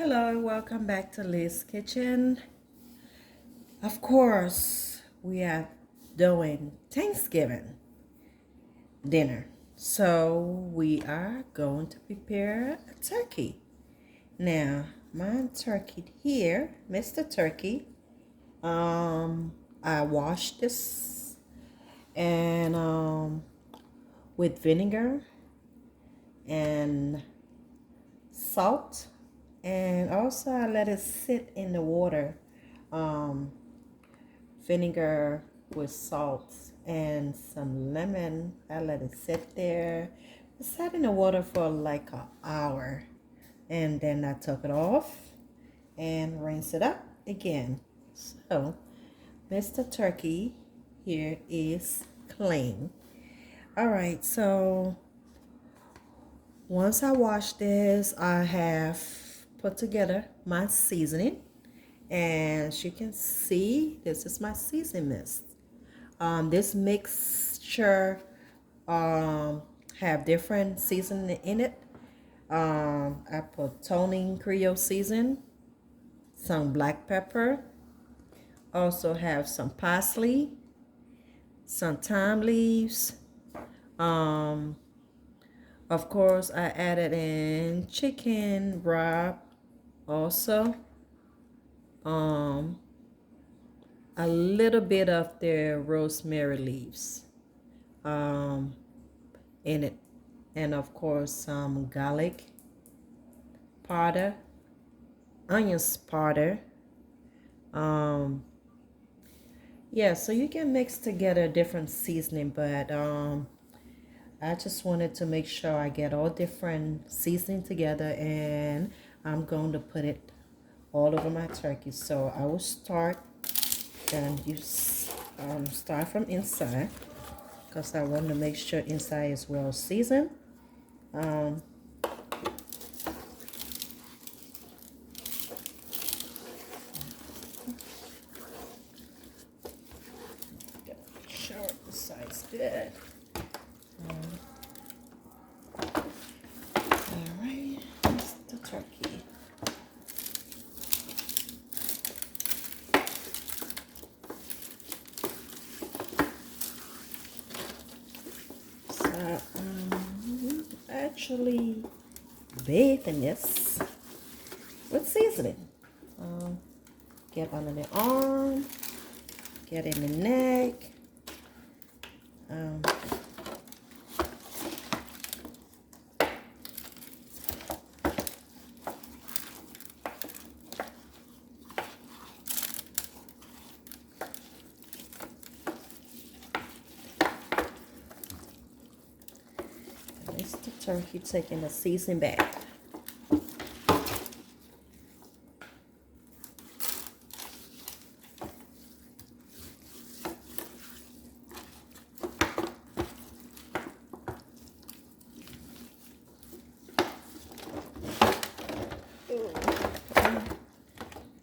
Hello, welcome back to Liz Kitchen. Of course, we are doing Thanksgiving dinner. So we are going to prepare a turkey. Now, my turkey here, Mr. Turkey, I washed this and with vinegar and salt, and also I let it sit in the water. Um, Vinegar with salt and some lemon. I let it sit there. It sat in the water for like an hour, and then I took it off and rinse it up again. So, Mr. Turkey here is clean. All right, so once I wash this, I have put together my seasoning. And as you can see, this is my seasoning mix. This mixture have different seasoning in it. I put toning Creole season, some black pepper, also have some parsley, some thyme leaves. Um, of course, I added in chicken broth also. Um, a little bit of the rosemary leaves um, in it, and of course some garlic powder, onions powder. Um, yeah, so you can mix together different seasoning, but I just wanted to make sure I get all different seasoning together, and I'm going to put it all over my turkey. So I will start and start from inside because I want to make sure inside is well seasoned. Um, make sure the side's good. All right, that's the turkey. So actually bathe in this with seasoning. Get under the arm, get in the neck. Um, it's the turkey taking a seasoning bath.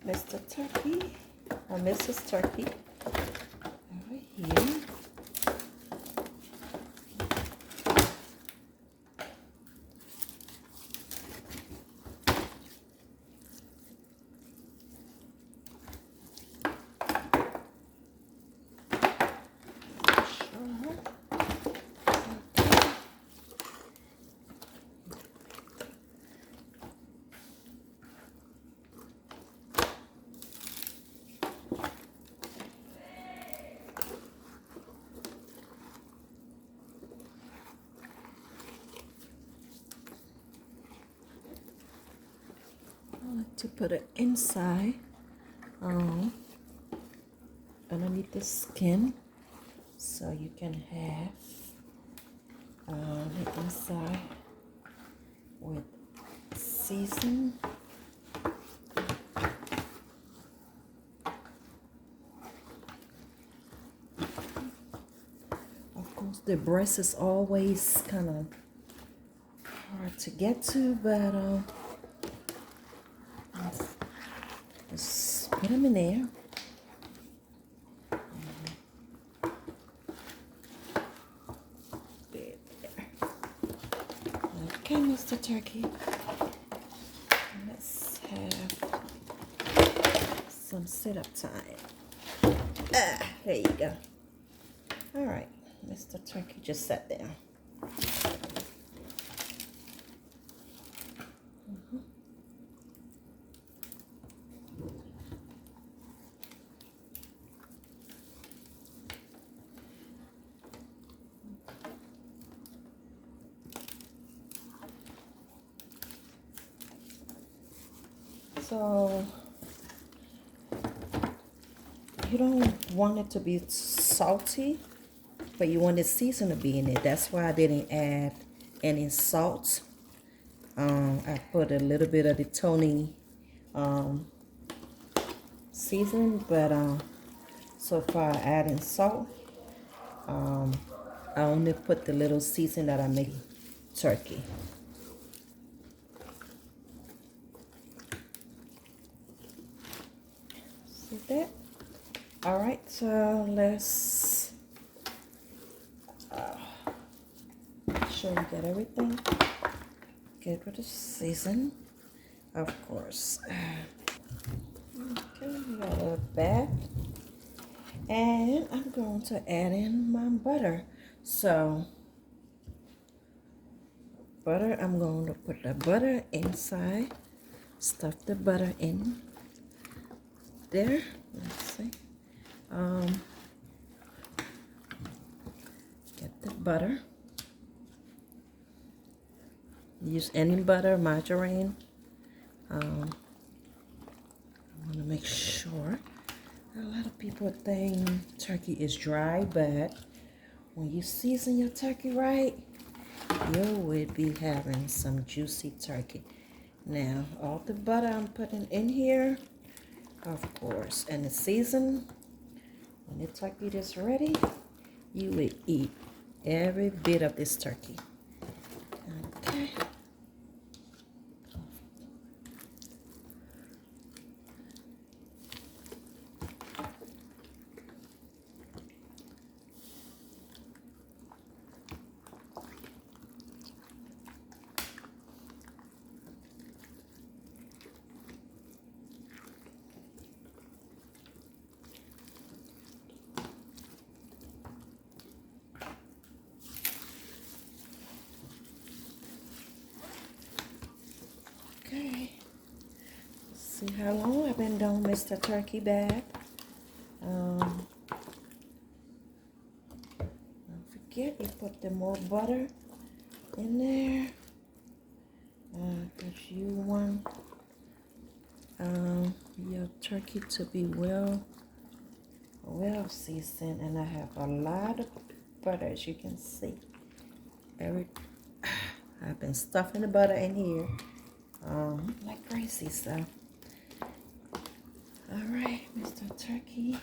Mr. Turkey, or Mrs. Turkey, over here. I like to put it inside, underneath the skin, so you can have the inside with season. Of course, the breast is always kind of hard to get to, but just put them in there. Okay, Mr. Turkey. Let's have setup time. There you go. All right, Mr. Turkey just sat down. So you don't want it to be salty, but you want the season to be in it. That's why I didn't add any salt. I put a little bit of the Tony season, but so far adding salt. I only put the little season that I make turkey. See that? All right, so let's sure you got everything. Get rid of season, of course. Okay, we got a bath, and I'm going to add in my butter. So butter, I'm going to put the butter inside, stuff the butter in there. Let's see. Get the butter. Use any butter, margarine. I want to make sure. A lot of people think turkey is dry, but when you season your turkey right, you will be having some juicy turkey. Now, all the butter I'm putting in here, of course, and the season, when the turkey is ready, you will eat every bit of this turkey. Okay. Okay. See how long I've been doing Mr. Turkey Bath. Don't forget you put the more butter in there because you want your turkey to be well seasoned, and I have a lot of butter, as you can see. I've been stuffing the butter in here like crazy. So all right, Mr. Turkey.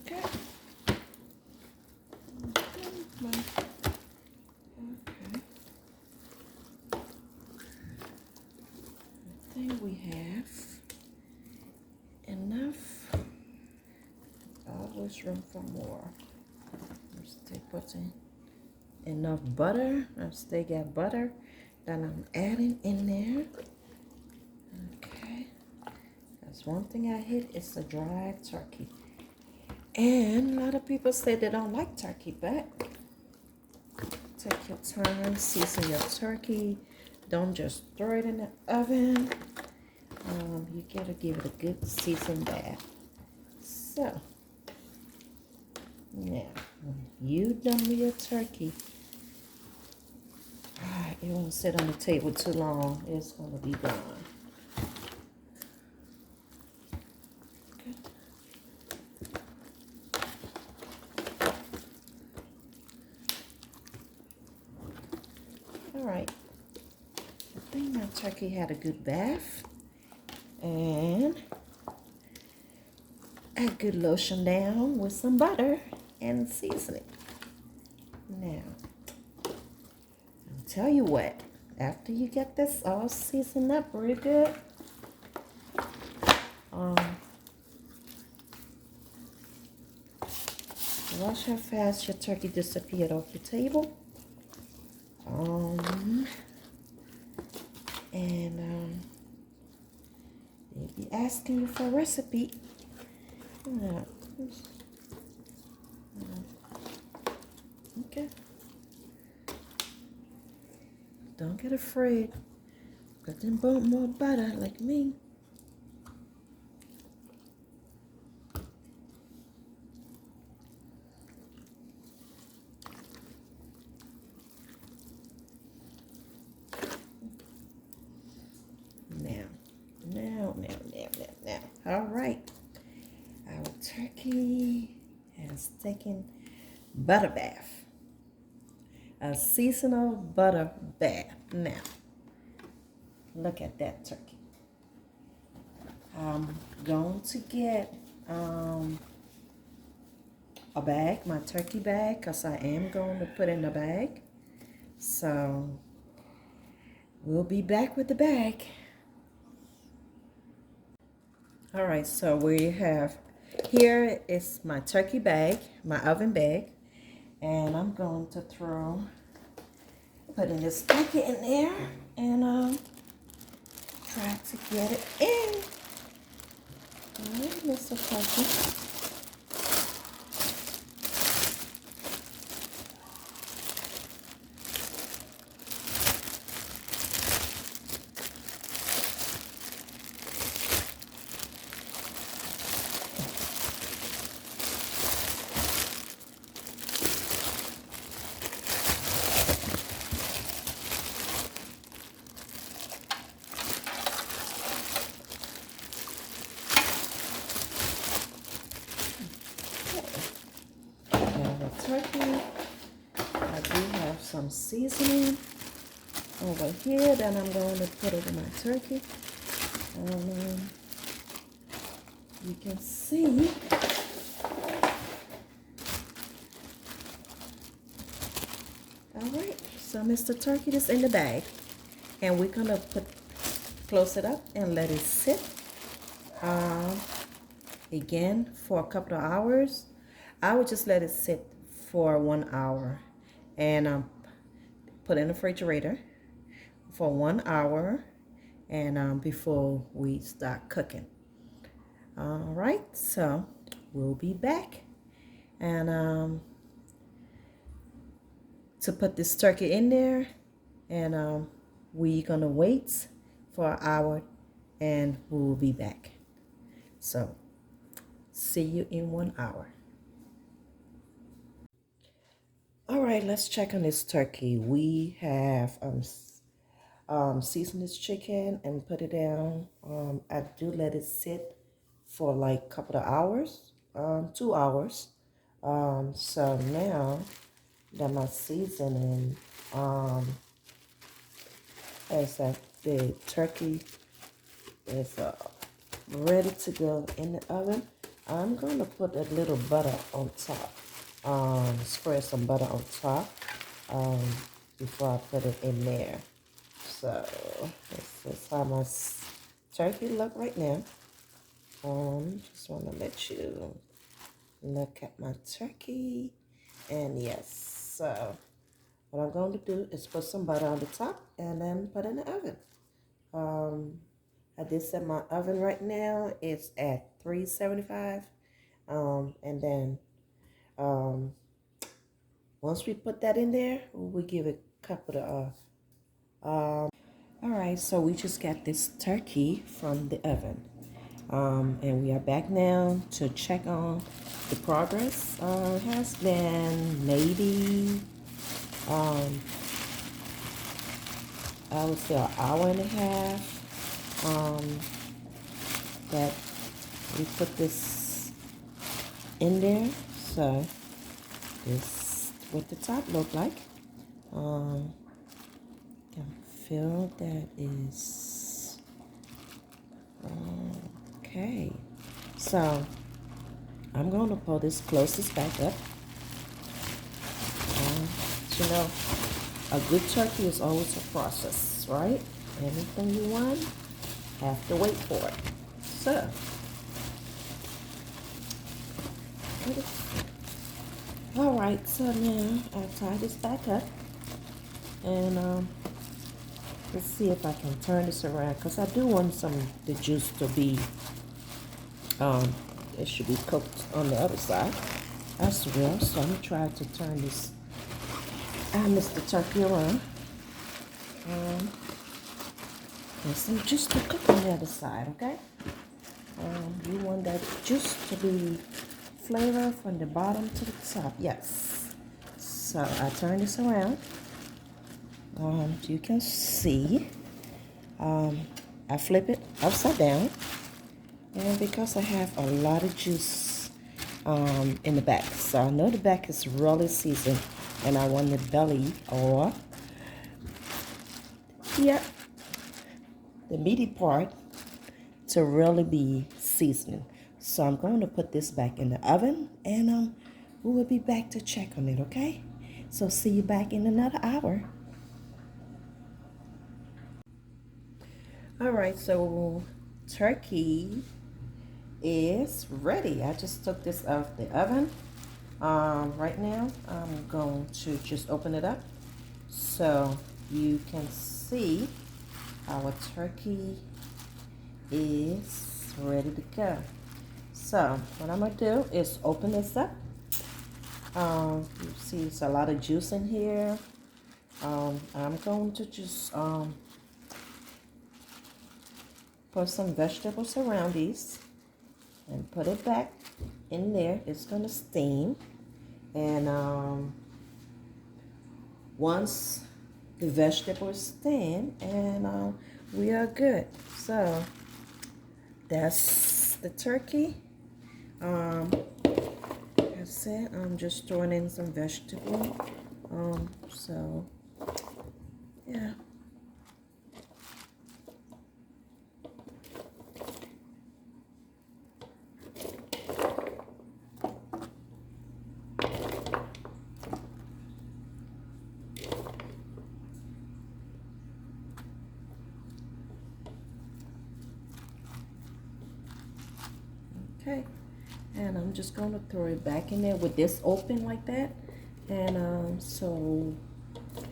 Okay. Okay. I think we have enough. Always room for more. I'm still putting enough butter. I still got butter that I'm adding in there. Okay. That's one thing I hate is a dry turkey. And a lot of people say they don't like turkey, but take your time, season your turkey. Don't just throw it in the oven. You gotta give it a good seasoned bath. So, now, when you done with your turkey, it won't sit on the table too long. It's gonna be gone. right. I think my turkey had a good bath. And a good lotion down with some butter and seasoning. Now, I'll tell you what, after you get this all seasoned up really good, watch how fast your turkey disappeared off the table. They'll be asking you for a recipe. Okay. Don't get afraid. Got them more butter like me. Now. All right. Our turkey has taken butter bath. A seasonal butter bath. Now, look at that turkey. I'm going to get a bag, my turkey bag, because I am going to put in a bag. So, we'll be back with the bag. All right, so we have, here is my turkey bag, my oven bag, and I'm going to putting this turkey in there and try to get it in. All right, Mr. Turkey. Turkey. I do have some seasoning over here that I'm going to put over my turkey. You can see all right, so Mr. Turkey is in the bag, and we're gonna close it up and let it sit again for a couple of hours. I would just let it sit for 1 hour and put in the refrigerator for 1 hour and before we start cooking. All right, so we'll be back and to put this turkey in there, and we're gonna wait for an hour and we'll be back. So see you in 1 hour. All right, let's check on this turkey. We have seasoned this chicken and put it down. I do let it sit for like a couple of hours, 2 hours. So now that my seasoning is that the turkey is ready to go in the oven, I'm going to put a little butter on top. Spread some butter on top before I put it in there. So this is how my turkey look right now. Just want to let you look at my turkey, and yes, so what I'm going to do is put some butter on the top and then put it in the oven. I did set my oven right now. It's at 375, and then once we put that in there, we give it a couple of all right, so we just got this turkey from the oven, and we are back now to check on the progress. It has been maybe I would say an hour and a half that we put this in there. So this what the top look like. can feel that is okay. So I'm going to pull this closest back up. You know, a good turkey is always a process, right? Anything you want, have to wait for it. So, all right. So now I'll tie this back up, and let's see if I can turn this around, because I do want the juice to be it should be cooked on the other side as well. So I'm gonna try to turn this. I missed the turkey around. And some juice to cook on the other side, okay? You want that juice to be flavor from the bottom to the top, yes. So I turn this around. You can see, I flip it upside down, and because I have a lot of juice in the back, so I know the back is really seasoned, and I want the belly or the meaty part to really be seasoned. So I'm going to put this back in the oven, and we will be back to check on it, okay? So see you back in another hour. All right, so turkey is ready. I just took this out the oven. Right now, I'm going to just open it up so you can see our turkey is ready to go. So what I'm going to do is open this up. You see it's a lot of juice in here. I'm going to just put some vegetables around these and put it back in there. It's going to steam. And once the vegetables steam, and we are good. So that's the turkey. That's it. I'm just throwing in some vegetable. So yeah. Okay, and I'm just going to throw it back in there with this open like that. And so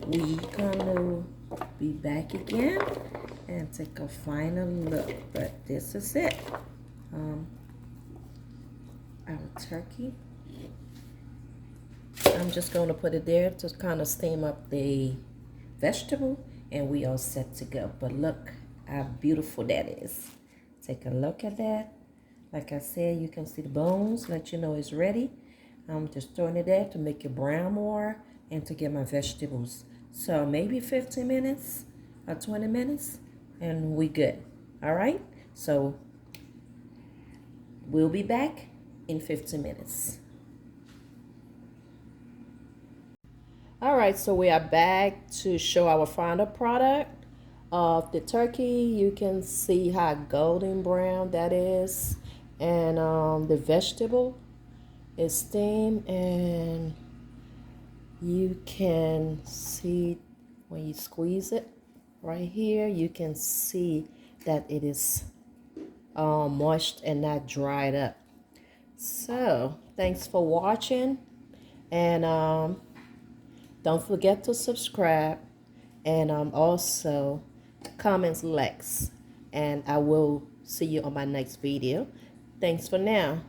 we gonna be back again and take a final look. But this is it. Our turkey. I'm just going to put it there to kind of steam up the vegetable, and we are set to go. But look how beautiful that is. Take a look at that. Like I said, you can see the bones, let you know it's ready. I'm just throwing it there to make it brown more and to get my vegetables. So maybe 15 minutes or 20 minutes and we good. All right, so we'll be back in 15 minutes. All right, so we are back to show our final product of the turkey. You can see how golden brown that is. And the vegetable is steamed, and you can see when you squeeze it right here, you can see that it is moist and not dried up. So thanks for watching, and don't forget to subscribe, and also comments, likes, and I will see you on my next video. Thanks for now.